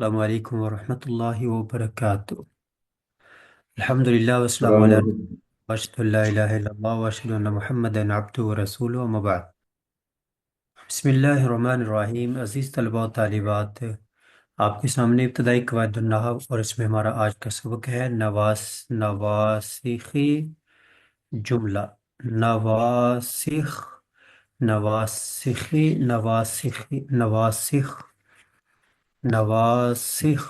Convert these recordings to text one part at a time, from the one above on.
السلام علیکم ورحمۃ اللہ وبرکاتہ۔ الحمدللہ والسلام السلام علی علیکم۔ اشہد ان لا الہ الا اللہ واشہد ان محمدًا عبدہ ورسولہ اما بعد۔ بسم اللہ الرحمن الرحیم۔ عزیز طلباء و طالبات، آپ کے سامنے ابتدائی قواعد النحو اور اس میں ہمارا آج کا سبق ہے نواسخی جملہ۔ نواسخ نواسخی نواسخی نواسخ نواسخ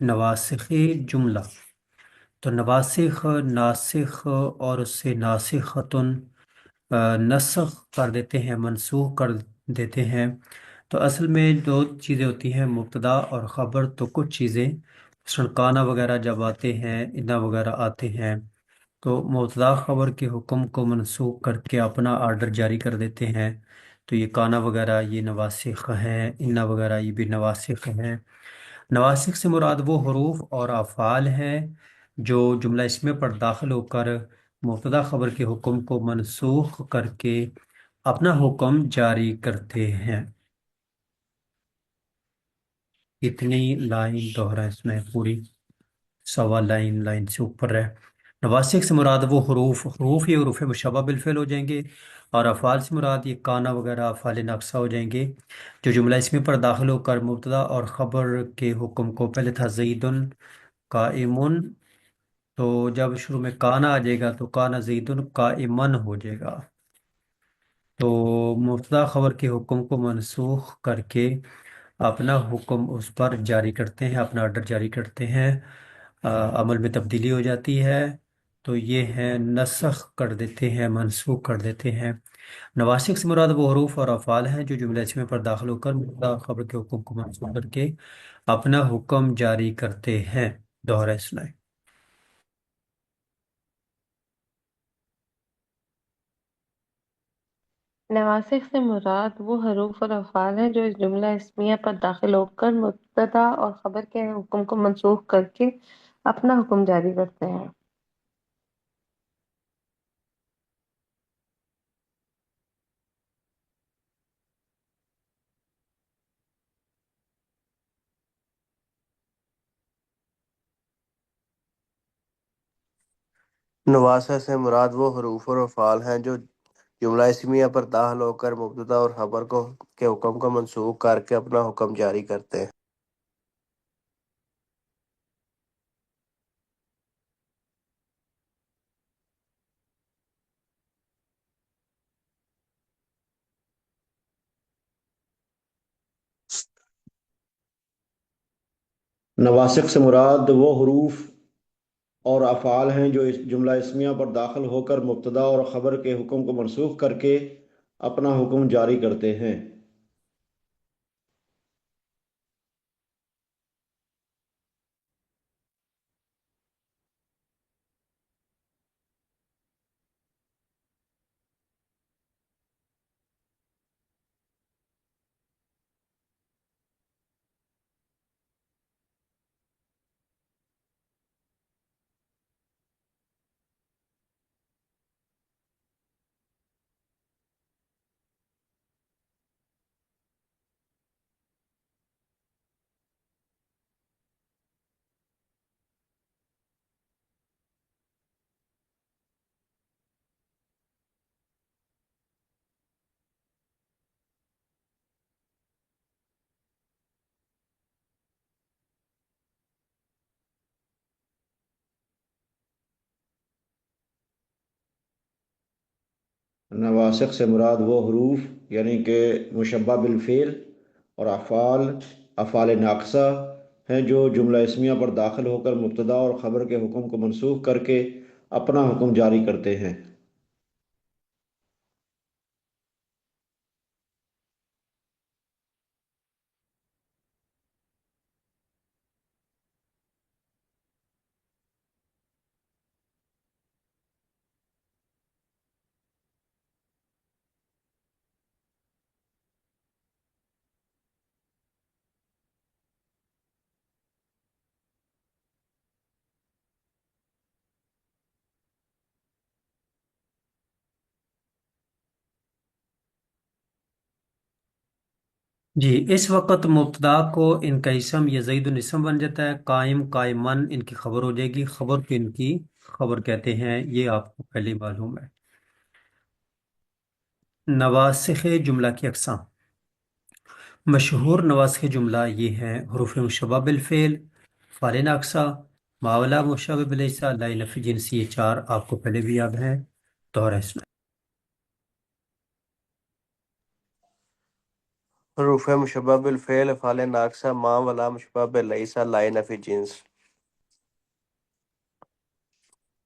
نواسخی جملہ۔ تو نواسخ ناسخ اور اس سے ناسختن نسخ کر دیتے ہیں، منسوخ کر دیتے ہیں۔ تو اصل میں دو چیزیں ہوتی ہیں، مبتدا اور خبر۔ تو کچھ چیزیں مثلاً کانا وغیرہ جب آتے ہیں، انا وغیرہ آتے ہیں، تو مبتدا خبر کے حکم کو منسوخ کر کے اپنا آرڈر جاری کر دیتے ہیں۔ تو یہ کانا وغیرہ یہ نواسخ ہیں، انا وغیرہ یہ بھی نواسخ ہیں۔ نواسخ سے مراد وہ حروف اور افعال ہیں جو جملہ اسمیہ پر داخل ہو کر مبتدا خبر کے حکم کو منسوخ کر کے اپنا حکم جاری کرتے ہیں۔ اتنی لائن دوہرا اس میں پوری سوا لائن سے اوپر ہے۔ نواسخ سے مراد وہ حروف یہ حروف مشبہ بالفعل ہو جائیں گے، اور افعال سے مراد یہ کانا وغیرہ افعال ناقصہ ہو جائیں گے جو جملہ اسمی پر داخل ہو کر مبتدا اور خبر کے حکم کو پہلے تھا زیدن قائمن، تو جب شروع میں کانا آ جائے گا تو کانا زیدن قائمن ہو جائے گا۔ تو مبتدا خبر کے حکم کو منسوخ کر کے اپنا حکم اس پر جاری کرتے ہیں، اپنا آرڈر جاری کرتے ہیں، عمل میں تبدیلی ہو جاتی ہے۔ تو یہ ہے نسخ کر دیتے ہیں، منسوخ کر دیتے ہیں۔ نواسخ سے مراد وہ حروف اور افعال ہیں جو جملہ اسمیہ پر داخل ہو کر مبتدا خبر کے حکم کو منسوخ کر کے اپنا حکم جاری کرتے ہیں۔ دوہرا سنائیں۔ نواسخ سے مراد وہ حروف اور افعال ہیں جو اس جملہ اسمیہ پر داخل ہو کر مبتدا اور خبر کے حکم کو منسوخ کر کے اپنا حکم جاری کرتے ہیں۔ نواسہ سے مراد وہ حروف اور افعال ہیں جو جملہ اسمیہ پر داخل ہو کر مبتدا اور خبر کو کے حکم کو منسوخ کر کے اپنا حکم جاری کرتے ہیں۔ نواسخ سے مراد وہ حروف اور افعال ہیں جو اس جملہ اسمیہ پر داخل ہو کر مبتدا اور خبر کے حکم کو منسوخ کر کے اپنا حکم جاری کرتے ہیں۔ نواسخ سے مراد وہ حروف یعنی کہ مشبہ بالفعل اور افعال ناقصہ ہیں جو جملہ اسمیہ پر داخل ہو کر مبتدا اور خبر کے حکم کو منسوخ کر کے اپنا حکم جاری کرتے ہیں۔ جی اس وقت مبتدا کو ان کا اسم یا زید الاسم بن جاتا ہے، قائم قائمن ان کی خبر ہو جائے گی، خبر کو ان کی خبر کہتے ہیں، یہ آپ کو پہلے معلوم ہے۔ نواسخ جملہ کی اقسام، مشہور نواسخ جملہ یہ ہیں: حروف مشبہ بالفعل، فعل ناقصہ، ماولا مشبہ بلیسا، لا نفی جنسی، یہ چار آپ کو پہلے بھی یاد ہیں، دوہرا اسم۔ حروف مشبہ بالفعل، افعال ناقصہ، ما ولا مشبہ باللیسا، لائے نفی جنس۔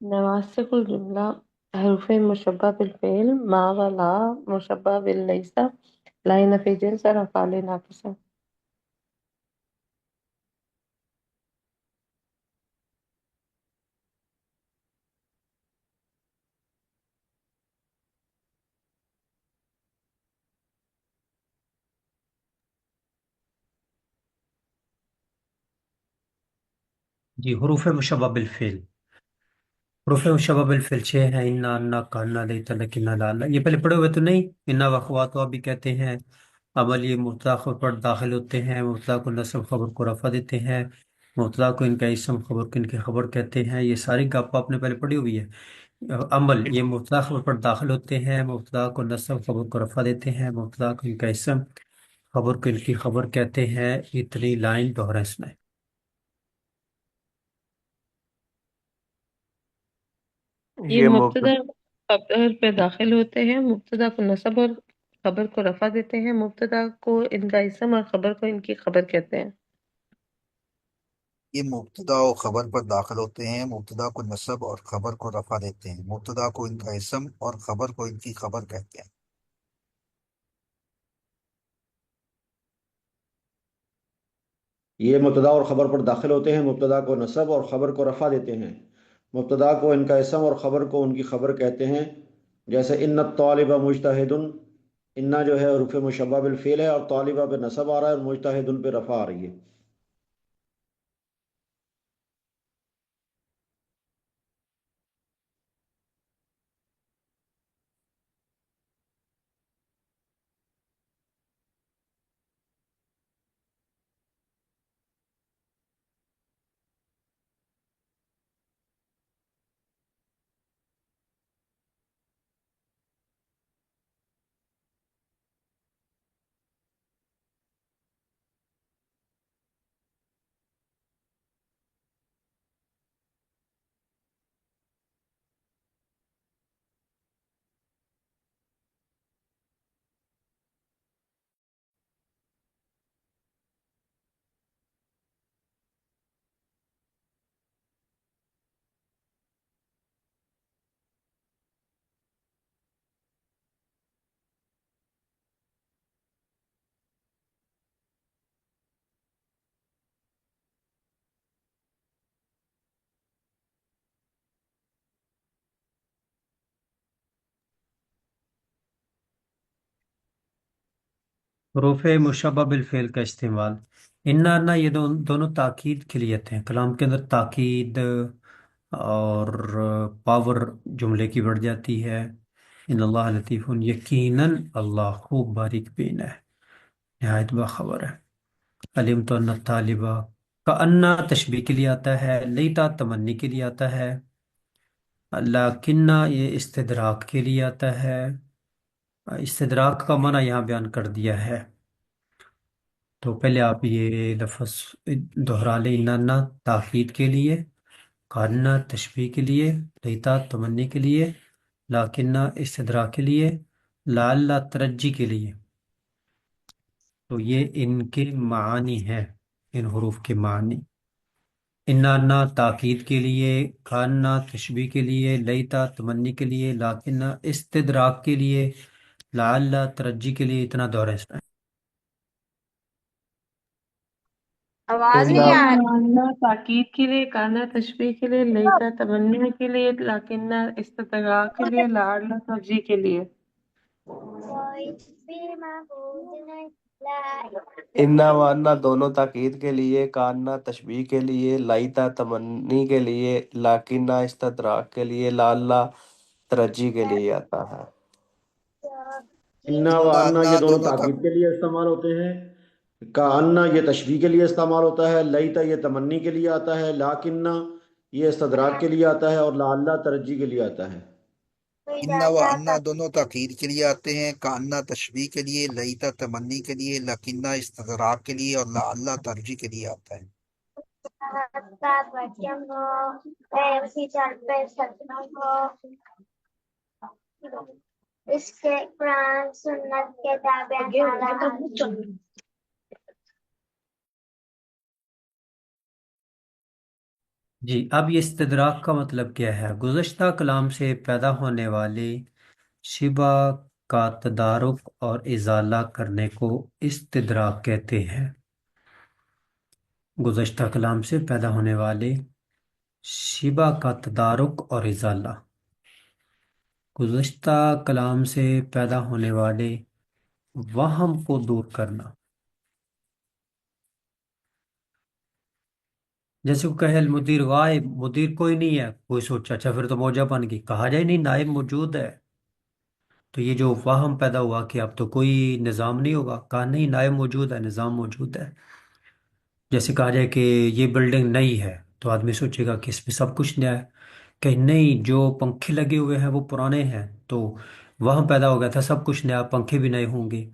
نواسخ الجملہ: حروف مشبہ بالفعل، ما و لا مشبہ باللیسا، لا نفی جنس اور افعال ناقصہ۔ جی حروف مشبہ بالفعل، حروف مشبہ بالفعل چھ ہیں: انا، انا، کانا، لیتا، لکنا، لالا، یہ پہلے پڑھے ہوئے تو نہیں؟ انا واخواتها بھی کہتے ہیں، عمل یہ مبتدا خبر پر داخل ہوتے ہیں، مبتدا کو نصب خبر کو رفع دیتے ہیں، مبتدا کو ان کا اسم خبر کو ان کی خبر کہتے ہیں، یہ ساری گپ آپ نے پہلے پڑھی ہوئی ہے۔ عمل یہ مبتدا خبر پر داخل ہوتے ہیں، مبتدا کو نصب خبر کو رفع دیتے ہیں، مبتدا کو ان کا اسم خبر کو ان کی خبر کہتے ہیں، اتنی لائن دوہرا اسم ہے۔ یہ یہ مبتدا مبتدا خبر پہ داخل ہوتے ہیں، مبتدا کو نصب اور خبر کو رفع دیتے ہیں، مبتدا کو ان کا اسم اور خبر کو ان کی خبر کہتے ہیں۔ یہ مبتدا و خبر پر داخل ہوتے ہیں، مبتدا کو نصب اور خبر کو رفع دیتے ہیں، مبتدا کو ان کا اسم اور خبر کو ان کی خبر کہتے ہیں۔ یہ مبتدا اور خبر پر داخل ہوتے ہیں، مبتدا کو نصب اور خبر کو رفع دیتے ہیں، مبتدا کو ان کا اسم اور خبر کو ان کی خبر کہتے ہیں۔ جیسے ان الطالب مجتہد، انا جو ہے حروف مشبہ بالفعل ہے اور طالبہ پہ نصب آ رہا ہے اور مجتہد پہ رفع آ رہی ہے۔ حروف مشبہ بالفعل کا استعمال، انا یہ دونوں تاکید کے لیے آتے ہیں، کلام کے اندر تاکید اور پاور جملے کی بڑھ جاتی ہے۔ ان اللہ لطیف، یقیناً اللہ خوب باریک بین ہے، نہایت باخبر ہے۔ علم تو ان طالبہ کا انا تشبیہ کے لیے آتا ہے، لیتا تمنی کے لیے آتا ہے، لیکنہ یہ استدراک کے لیے آتا ہے، استدراک کا معنی یہاں بیان کر دیا ہے۔ تو پہلے آپ یہ لفظ دہرا لیں: انانا تاکید کے لیے، کاننا تشبیہ کے لیے، لیتا تمنی کے لیے، لاکنہ استدراک کے لیے، لعل ترجی کے لیے۔ تو یہ ان کے معانی ہیں، ان حروف کے معنی: انانا تاکید کے لیے، کاننا تشبیہ کے لیے، لیتا تمنی کے لیے، لاکنہ استدراک کے لیے، لعل ترجی کے لیے، اتنا دورہ اس میں۔ آواز انا نہیں آ رہی۔ کانا تاکید کے لیے، کانا تشبیہ کے لیے، لیتا تمنی کے لیے، لاکنہ استطاع کے لیے، لعل ترجیح کے لیے۔ انا و انا دونوں تاکید کے لیے، کاننا تشبیہ کے لیے، لائتا تمنی کے لیے، لاکنہ استدراک کے لیے، لعل ترجی کے لیے آتا ہے۔ انا و انا انا انا یہ دونوں دونوں تاکید کے لیے استعمال ہوتے ہیں، کأن یہ تشبیہ کے لیے استعمال ہوتا ہے، لیتا یہ تمنی کے لیے آتا ہے، لیکن یہ استدراک کے لیے آتا ہے، اور لعل ترجی کے لیے آتا ہے۔ انا و انا دونوں تاکید کے لیے آتے ہیں، کانا تشبیہ کے لیے، لیتا تمنی کے لیے، لکنہ استدراک کے لیے، اور لعل ترجیح کے لیے آتا ہے۔ جی، اب یہ استدراک کا مطلب کیا ہے؟ گزشتہ کلام سے پیدا ہونے والے شبہ کا تدارک اور ازالہ کرنے کو استدراک کہتے ہیں۔ گزشتہ کلام سے پیدا ہونے والے شبہ کا تدارک اور ازالہ، گزشتہ کلام سے پیدا ہونے والے وہم کو دور کرنا۔ جیسے کو کہے المدیر غائب، مدیر کوئی نہیں ہے، کوئی سوچا اچھا پھر تو موجہ بن گئی، کہا جائے نہیں نائب موجود ہے، تو یہ جو وہم پیدا ہوا کہ اب تو کوئی نظام نہیں ہوگا، کہا نہیں نائب موجود ہے، نظام موجود ہے۔ جیسے کہا جائے کہ یہ بلڈنگ نئی ہے تو آدمی سوچے گا کہ اس میں سب کچھ نیا ہے، کہ نہیں جو پنکھے لگے ہوئے ہیں وہ پرانے ہیں، تو وہم پیدا ہو گیا تھا سب کچھ نیا، پنکھے بھی نئے ہوں گے۔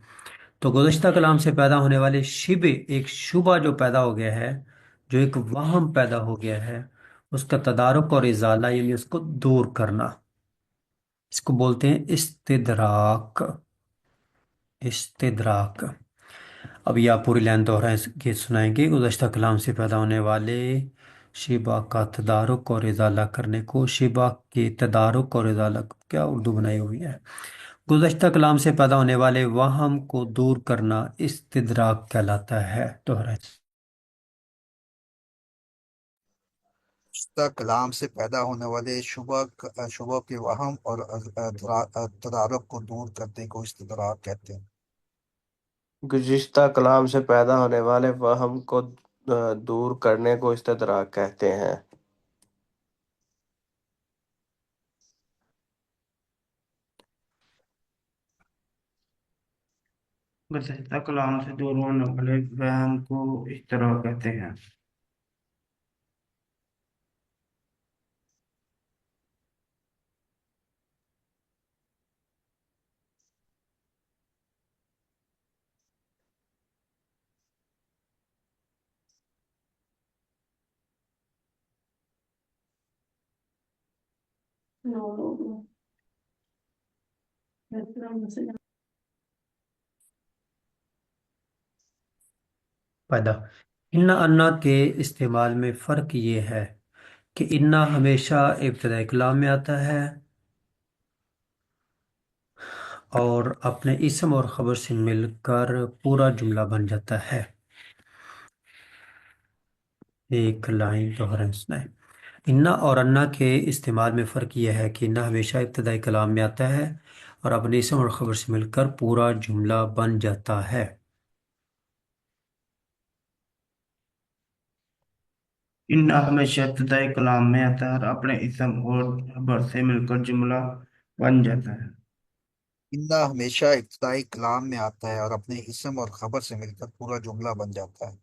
تو گزشتہ کلام سے پیدا ہونے والے شبہ، ایک شبہ جو پیدا ہو گیا ہے، جو ایک وہم پیدا ہو گیا ہے، اس کا تدارک اور ازالہ یعنی اس کو دور کرنا، اس کو بولتے ہیں استدراک۔ استدراک۔ اب یہ آپ پوری لائن دوہرائیں کے سنائیں گے۔ گزشتہ کلام سے پیدا ہونے والے شبہ کا تدارک اور ازالہ کرنے کو، شبہ کے تدارک اور ازالہ کیا اردو بنائی ہوئی ہے، گزشتہ کلام سے پیدا ہونے والے وہم کو دور کرنا استدراک کہلاتا ہے۔ دوہرائیں۔ گزشتہ کلام سے پیدا ہونے والے شبہ کے وہم اور تدارک کو دور کرنے کو استدراک کہتے ہیں۔ گزشتہ کلام سے پیدا ہونے والے وہم کو دور کرنے کو استدراک کہتے ہیں۔ گزشتہ کلام سے دور ہونے والے وہم کو اشتراک کہتے ہیں۔ پیدا انا انا کے استعمال میں فرق یہ ہے کہ انا ہمیشہ ابتدائی کلام میں آتا ہے اور اپنے اسم اور خبر سے مل کر پورا جملہ بن جاتا ہے۔ ایک لائن دوہرائیں سنائیں۔ انا اور انا کے استعمال میں فرق یہ ہے کہ انا ہمیشہ ابتدائی کلام میں آتا ہے اور اپنے اسم اور خبر سے مل کر پورا جملہ بن جاتا ہے۔ انا ہمیشہ ابتدائی کلام میں آتا ہے اور اپنے اسم اور خبر سے مل کر جملہ بن جاتا ہے۔ انا ہمیشہ ابتدائی کلام میں آتا ہے اور اپنے اسم اور خبر سے مل کر پورا جملہ بن جاتا ہے۔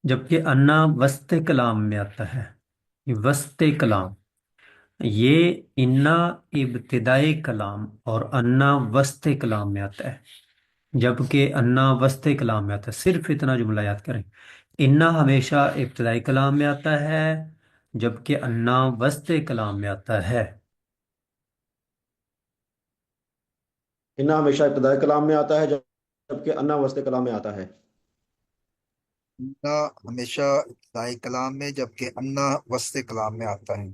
جبکہ انا وسط کلام میں آتا ہے، یہ وسط کلام، یہ انا ابتدائی کلام اور انا وسط کلام میں آتا ہے، جبکہ انا وسط کلام میں آتا ہے۔ صرف اتنا جملہ یاد کریں، انا ہمیشہ ابتدائی کلام میں آتا ہے جبکہ انا وسط کلام میں آتا ہے۔ انا ہمیشہ ابتدائی کلام میں آتا ہے جبکہ انا وسط کلام میں آتا ہے۔ انا ہمیشہ ابتدائی کلام میں جبکہ انا وسط کلام میں آتا ہے۔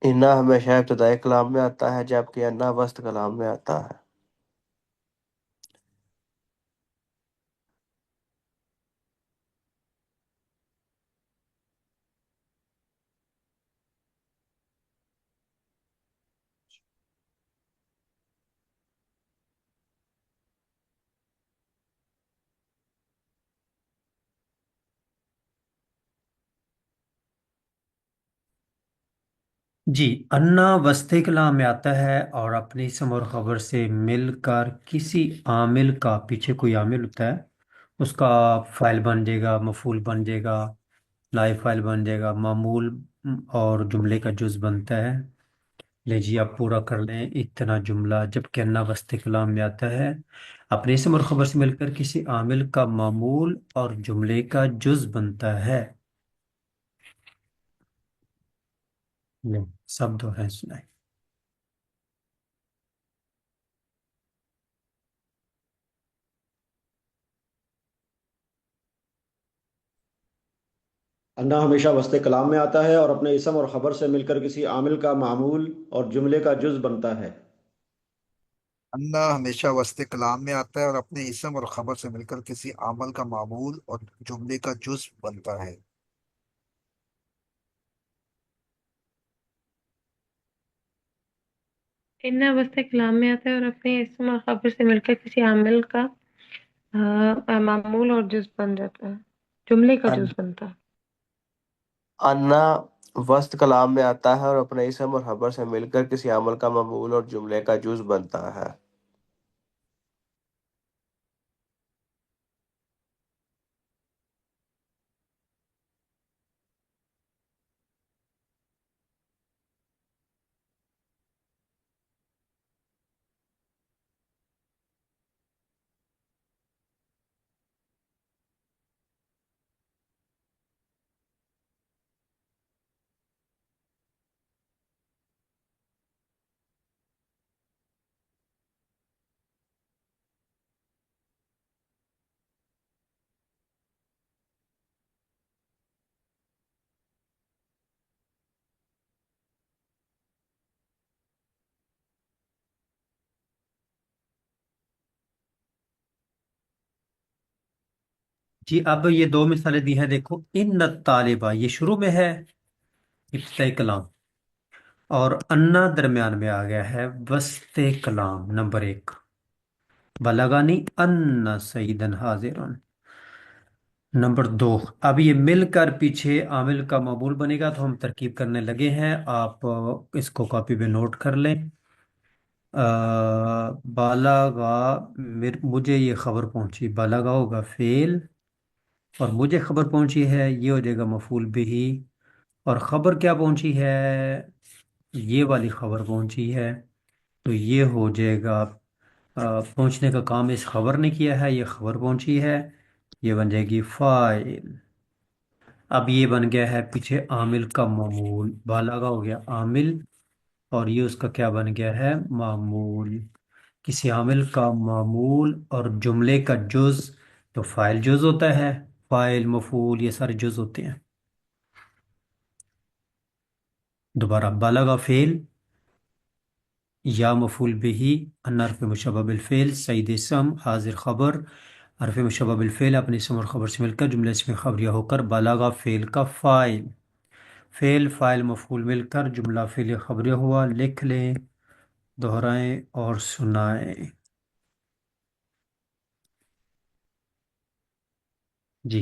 انا ہمیشہ ابتدائی کلام میں آتا ہے جبکہ انا وسط کلام میں آتا ہے۔ جی، انا وسط کلام میں آتا ہے اور اپنے اسم اور خبر سے مل کر کسی عامل کا، پیچھے کوئی عامل ہوتا ہے اس کا فائل بن جائے گا، مفعول بن جائے گا، نائب فائل بن جائے گا، معمول اور جملے کا جز بنتا ہے۔ لے جی آپ پورا کر لیں اتنا جملہ، جبکہ انا وسط کلام میں آتا ہے، اپنے اسم اور خبر سے مل کر کسی عامل کا معمول اور جملے کا جز بنتا ہے۔ لیں، سب دوہرائیں سنائیں۔ انا ہمیشہ وسط کلام میں آتا ہے اور اپنے اسم اور خبر سے مل کر کسی عامل کا معمول اور جملے کا جز بنتا ہے۔ انا ہمیشہ وسط کلام میں آتا ہے اور اپنے اسم اور خبر سے مل کر کسی عمل کا معمول اور جملے کا جز بنتا ہے۔ ان وسط کلام میں آتا ہے اور اپنے اسم اور خبر سے مل کر کسی عامل کا معمول اور جز بن جاتا ہے، جملے کا جز بنتا ہے۔ انا وسط کلام میں آتا ہے اور اپنے اسم اور خبر سے مل کر کسی عمل کا معمول اور جملے کا جز بنتا ہے۔ جی اب یہ دو مثالیں دی ہیں، دیکھو، ان طالبہ یہ شروع میں ہے ابتدائی کلام، اور انا درمیان میں آ گیا ہے وسط کلام نمبر ایک، بلغانی ان سیدن حاضرن نمبر دو۔ اب یہ مل کر پیچھے عامل کا معمول بنے گا، تو ہم ترکیب کرنے لگے ہیں، آپ اس کو کاپی پہ نوٹ کر لیں۔ بالغا، مجھے یہ خبر پہنچی، بالغا ہوگا فعل اور مجھے خبر پہنچی ہے، یہ ہو جائے گا مفعول بہ، اور خبر کیا پہنچی ہے، یہ والی خبر پہنچی ہے، تو یہ ہو جائے گا پہنچنے کا کام اس خبر نے کیا ہے، یہ خبر پہنچی ہے، یہ بن جائے گی فاعل۔ اب یہ بن گیا ہے پیچھے عامل کا معمول، بالغا ہو گیا عامل اور یہ اس کا کیا بن گیا ہے، معمول۔ کسی عامل کا معمول اور جملے کا جز، تو فاعل جز ہوتا ہے، فاعل مفعول یہ سارے جز ہوتے ہیں۔ دوبارہ، بالغ فعل، یا مفعول به، ان حرف مشبہ بالفعل، سعید اسم، حاضر خبر، حرف مشبہ بالفعل اپنے اسم اور خبر سے مل کر جملے اسم خبریہ ہو کر بالغ فعل کا فاعل، فعل فاعل مفعول مل کر جملہ فعل خبریہ ہوا۔ لکھ لیں، دہرائیں اور سنائیں۔ جی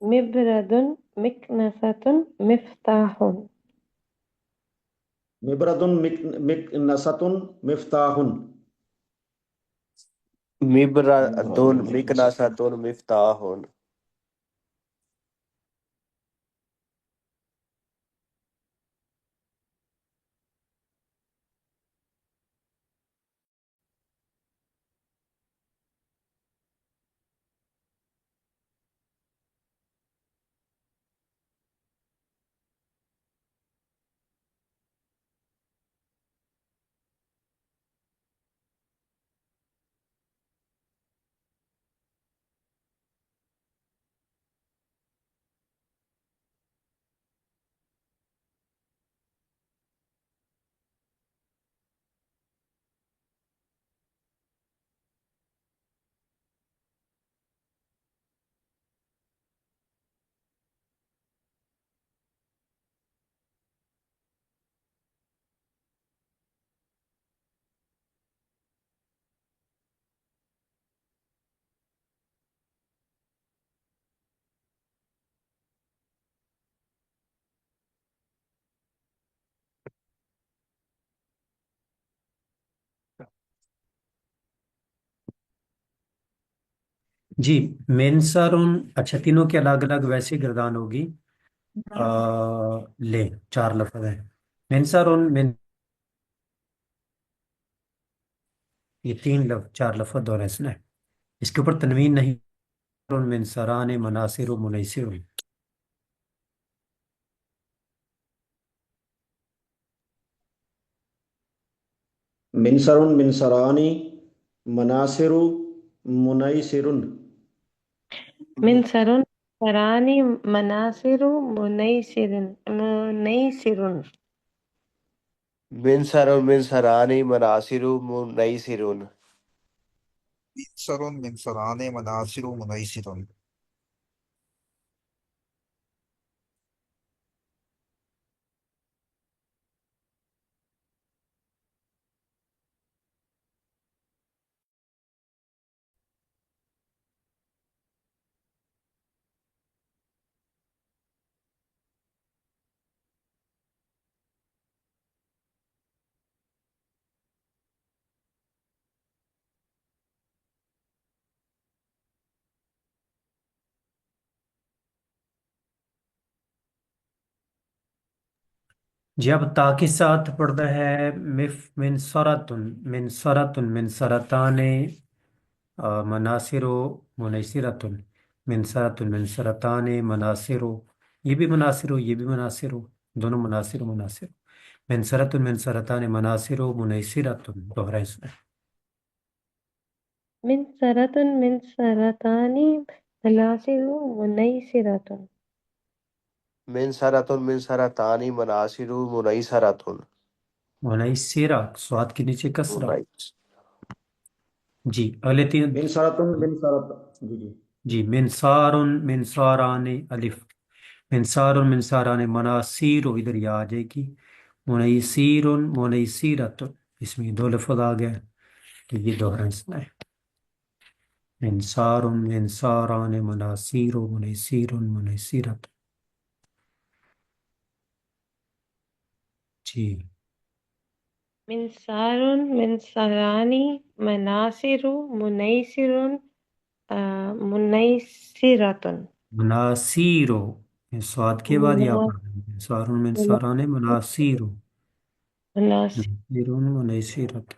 مبرد مكنسة مفتاح مبرد مکنست مفتاح. مبردون مکناستون مفتاحون. جی منصرن، اچھا تینوں کے الگ الگ ویسے گردان ہوگی. لے چار لفظ ہیں. منصرن یہ تین لفظ چار لفظ دور اس نے اس کے اوپر تنوین نہیں. منصران مناصر و منیسر. منصر منصرانی مناصر منیسر. منصر منصران مناصر منيسر منصر منصرانی مناصر منیسرون. منصر منصران مناصر منیسر. جب تا کے ساتھ پڑھتا ہے منصرتن منصرتن منصرتان مناصر و منیسرتن. منصرتن منصرتان مناصر و، یہ بھی مناصر ہو یہ بھی مناصر ہو، دونوں مناصر و مناصر. منصرتن منصرتان مناصر و منیسرتن دوہرا اس میں. منصرة منصرتان مناصر منيسرة منصرتن منصرتانی مناصر منیسرتن. منیسرات سواد کے نیچے کسرہ. منیس. جی اگلے تین. منصرت منصرت جی جی. جی منصار منصاران الف. منصار منصاران مناصیر ادھر یہ آ جائے گی. منیسیر منیسیرت، اس میں دو لفظ آ گئے تو یہ دوہرا اس میں. منصار منصاران مناصیر منیسیر منیسیرت. جی منصار منصران مناصر منيسر منيسرة مناصیر، سواد کے بعد یا منا- پڑھ رہے ہیں منصار منا- منصاران مناصیر مناصر منیسیر منیسیرت.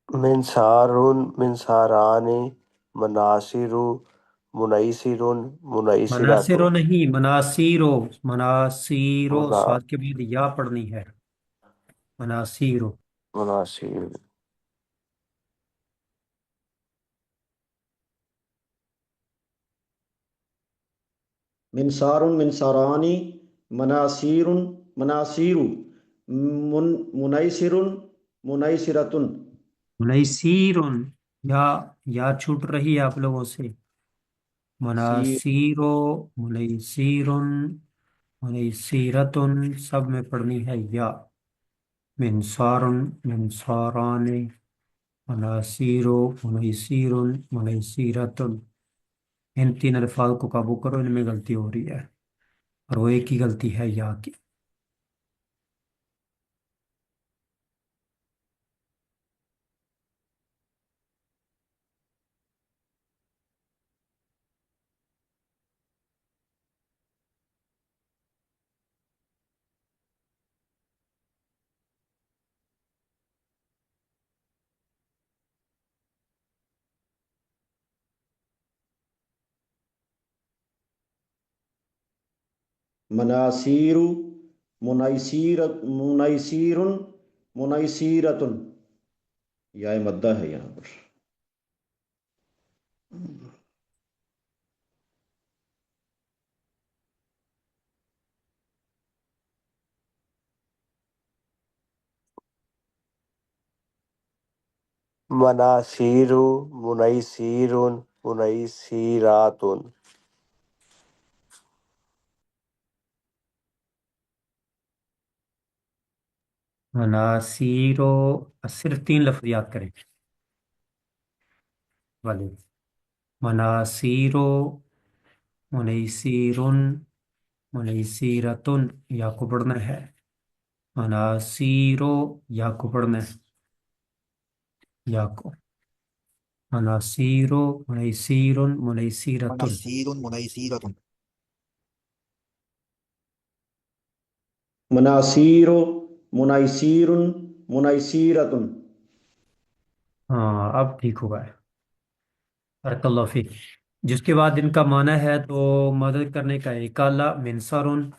منصار منصارانی مناصر منیسر منیسرت. مناصر نہیں مناصیرو. مناصیرو منا- سواد کے بعد یا پڑھنی ہے. مناصیرو. مناصر. منصار منصرانی مناصیر مناصیر منیسر منیسرت. منیسیرن، یا چھوٹ رہی ہے آپ لوگوں سے. سی مناصیرو منیسیرن منیسیرتن سب میں پڑھنی ہے یا. منصار منصاران مناصیر منیسیر منیسیرت، ان تین الفاظ کو قابو کرو، ان میں غلطی ہو رہی ہے، اور وہ ایک ہی غلطی ہے یا کی۔ مناصیر، منیسیر، منیسیرت، یا مدہ ہے یہاں پر۔ مناصیر، منیسیر، منیسیرات۔ مناصیر صرف تین لفظ یاد کریں والے، مناصیر منیسیر منیسیرتن، یا کو پڑھنا ہے، مناصیر یا کو پڑھنا ہے، یا کو، مناصیر منیسیر منیسیرتن۔ منصیر منیسیرۃ، مناصیر، منیسیر، منیسیرت۔ ہاں اب ٹھیک ہوا ہے، بارک اللہ فیک۔ جس کے بعد ان کا معنی ہے تو مدد کرنے کا ایک آلہ، منصرن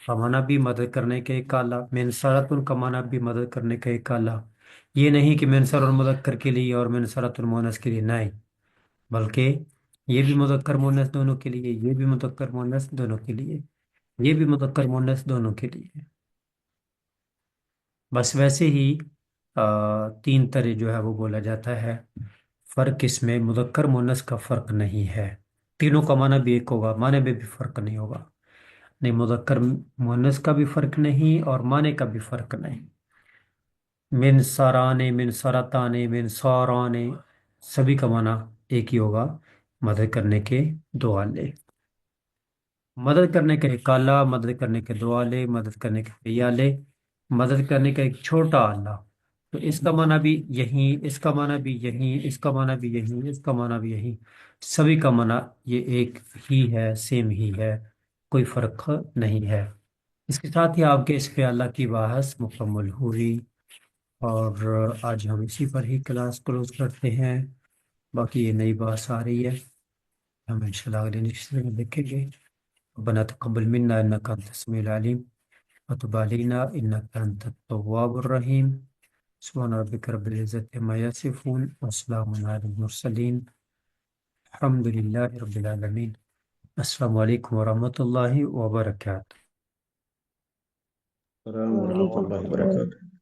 کا معنی بھی مدد کرنے کا ایک آلہ، منصرتن کا معنی بھی مدد کرنے کا ایک آلہ۔ یہ نہیں کہ منصر المذکر کے لیے اور منصرت المؤنث کے لیے، نہیں، بلکہ یہ بھی مذکر مؤنث دونوں کے لیے، یہ بھی مذکر مؤنث دونوں کے لیے، یہ بھی مذکر مؤنث دونوں کے لیے۔ بس ویسے ہی تین طرح جو ہے وہ بولا جاتا ہے، فرق اس میں مذکر مؤنث کا فرق نہیں ہے، تینوں کا معنی بھی ایک ہوگا، معنی میں بھی فرق نہیں ہوگا، نہیں مذکر مؤنث کا بھی فرق نہیں اور معنی کا بھی فرق نہیں۔ من سارانے، من سرطانے، من سارانے، سبھی کا معنی ایک ہی ہوگا، مدد کرنے کے دو آلے، مدد کرنے کا ایک آلہ، مدد کرنے کے دو آلے، مدد کرنے کے کئی آلے، مدد کرنے کا ایک چھوٹا آلہ، تو اس کا معنی بھی یہی، اس کا معنی بھی یہی، اس کا معنی بھی یہی، اس کا معنی بھی یہی، سبھی کا معنی یہ ایک ہی ہے، سیم ہی ہے، کوئی فرق نہیں ہے۔ اس کے ساتھ ہی آپ کے اس پہ اللہ کی بحث مکمل ہوئی، اور آج ہم اسی پر ہی کلاس کلوز کرتے ہیں، باقی یہ نئی بحث آ رہی ہے، ہم انشاءاللہ اگلے نیکسٹ میں دیکھیں گے۔ ربنا تقبل منا انك انت السميع العليم وتب علينا انك انت التواب الرحيم، سبحان ربك رب العزة عما يصفون وسلام على المرسلين، الحمد لله رب العالمين۔ السلام علیکم ورحمۃ اللہ وبرکاتہ۔ السلام ورحمۃ وعلیکم اللہ السلام۔ وبرکاتہ۔